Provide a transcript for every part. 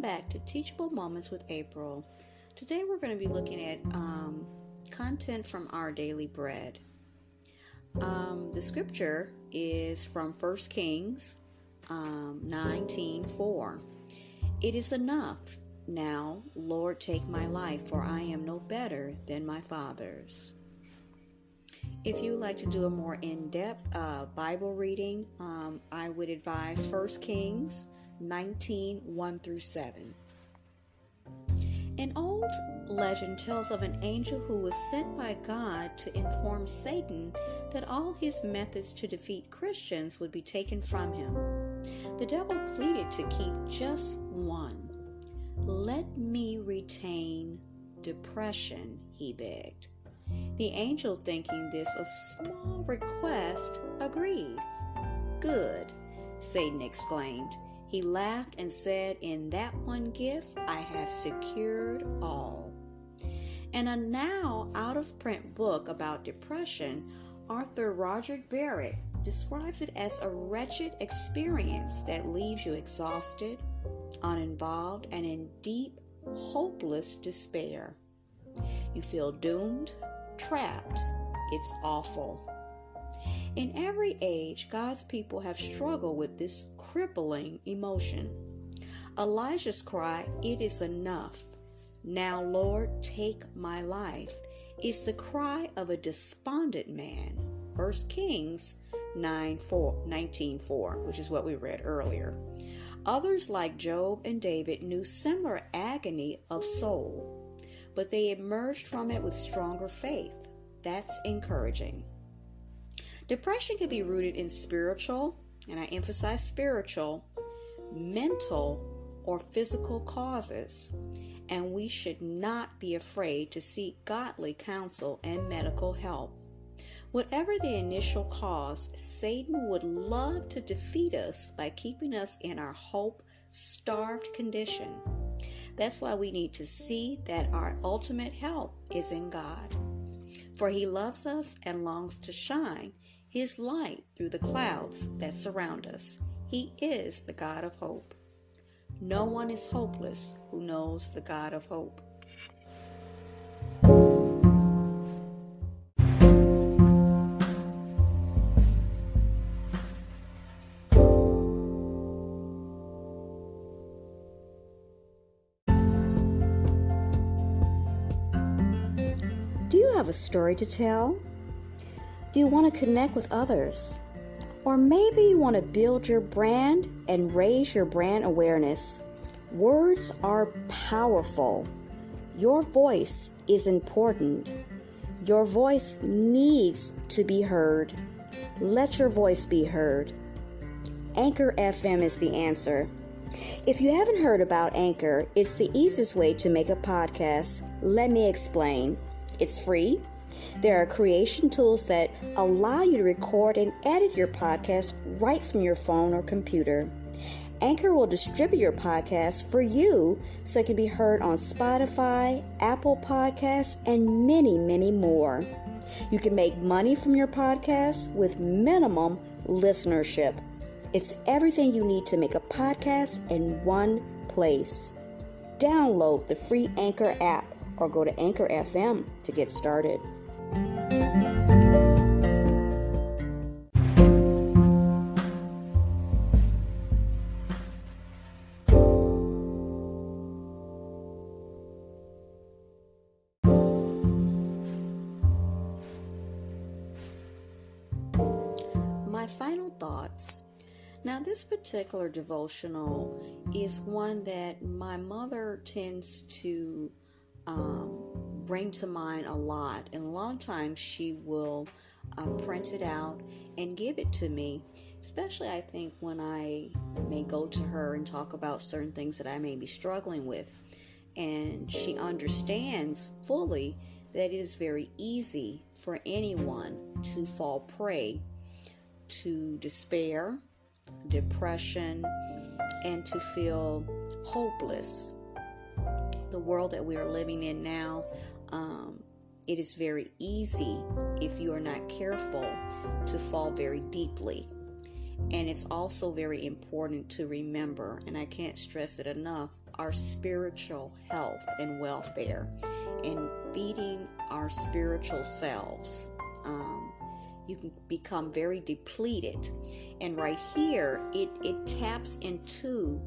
back to Teachable Moments with April. Today we're going to be looking at content from Our Daily Bread. The scripture is from 1 Kings 19:4. It is enough now, Lord, take my life, for I am no better than my fathers. If you would like to do a more in-depth Bible reading, I would advise 1 Kings 19:1-7. An old legend tells of an angel who was sent by God to inform Satan that all his methods to defeat Christians would be taken from him. The devil pleaded to keep just one. Let me retain depression, he begged. The angel, thinking this a small request, agreed. Good, Satan exclaimed. He laughed and said, in that one gift I have secured all. In a now out-of-print book about depression, Arthur Roger Barrett describes it as a wretched experience that leaves you exhausted, uninvolved, and in deep, hopeless despair. You feel doomed, trapped. It's awful. In every age, God's people have struggled with this crippling emotion. Elijah's cry, "It is enough. Now, Lord, take my life," is the cry of a despondent man. 1 Kings 19:4, which is what we read earlier. Others like Job and David knew similar agony of soul, but they emerged from it with stronger faith. That's encouraging. Depression can be rooted in spiritual, and I emphasize spiritual, mental, or physical causes, and we should not be afraid to seek godly counsel and medical help. Whatever the initial cause, Satan would love to defeat us by keeping us in our hope-starved condition. That's why we need to see that our ultimate help is in God. For He loves us and longs to shine His light through the clouds that surround us. He is the God of hope. No one is hopeless who knows the God of hope. Do you have a story to tell? Do you want to connect with others? Or maybe you want to build your brand and raise your brand awareness. Words are powerful. Your voice is important. Your voice needs to be heard. Let your voice be heard. Anchor FM is the answer. If you haven't heard about Anchor, it's the easiest way to make a podcast. Let me explain. It's free. There are creation tools that allow you to record and edit your podcast right from your phone or computer. Anchor will distribute your podcast for you so it can be heard on Spotify, Apple Podcasts, and many, many more. You can make money from your podcast with minimum listenership. It's everything you need to make a podcast in one place. Download the free Anchor app or go to Anchor FM to get started. My final thoughts. Now, this particular devotional is one that my mother tends to bring to mind a lot, and a lot of times she will print it out and give it to me, especially I think when I may go to her and talk about certain things that I may be struggling with, and she understands fully that it is very easy for anyone to fall prey to despair, depression, and to feel hopeless. The world that we are living in now, it is very easy, if you are not careful, to fall very deeply. And it's also very important to remember, and I can't stress it enough, our spiritual health and welfare and feeding our spiritual selves. You can become very depleted. And right here, it taps into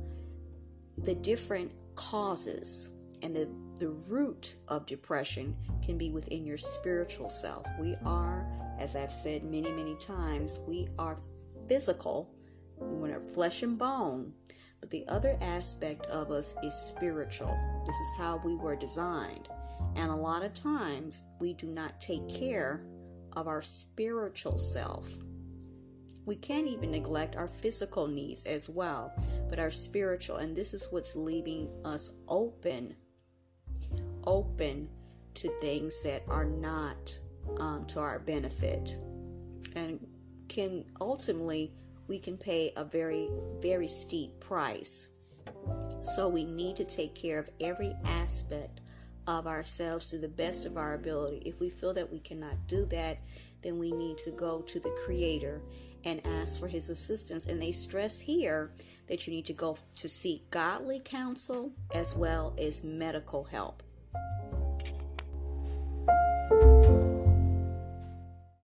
the different causes, and the root of depression can be within your spiritual self. We are, as I've said many, many times, we are physical, we're flesh and bone, but the other aspect of us is spiritual. This is how we were designed. And a lot of times we do not take care of our spiritual self. We can't even neglect our physical needs as well, but our spiritual, and this is what's leaving us open to things that are not to our benefit, and can ultimately, we can pay a very, very steep price. So we need to take care of every aspect of ourselves to the best of our ability. If we feel that we cannot do that, then we need to go to the Creator and ask for His assistance. And they stress here that you need to go to seek godly counsel as well as medical help.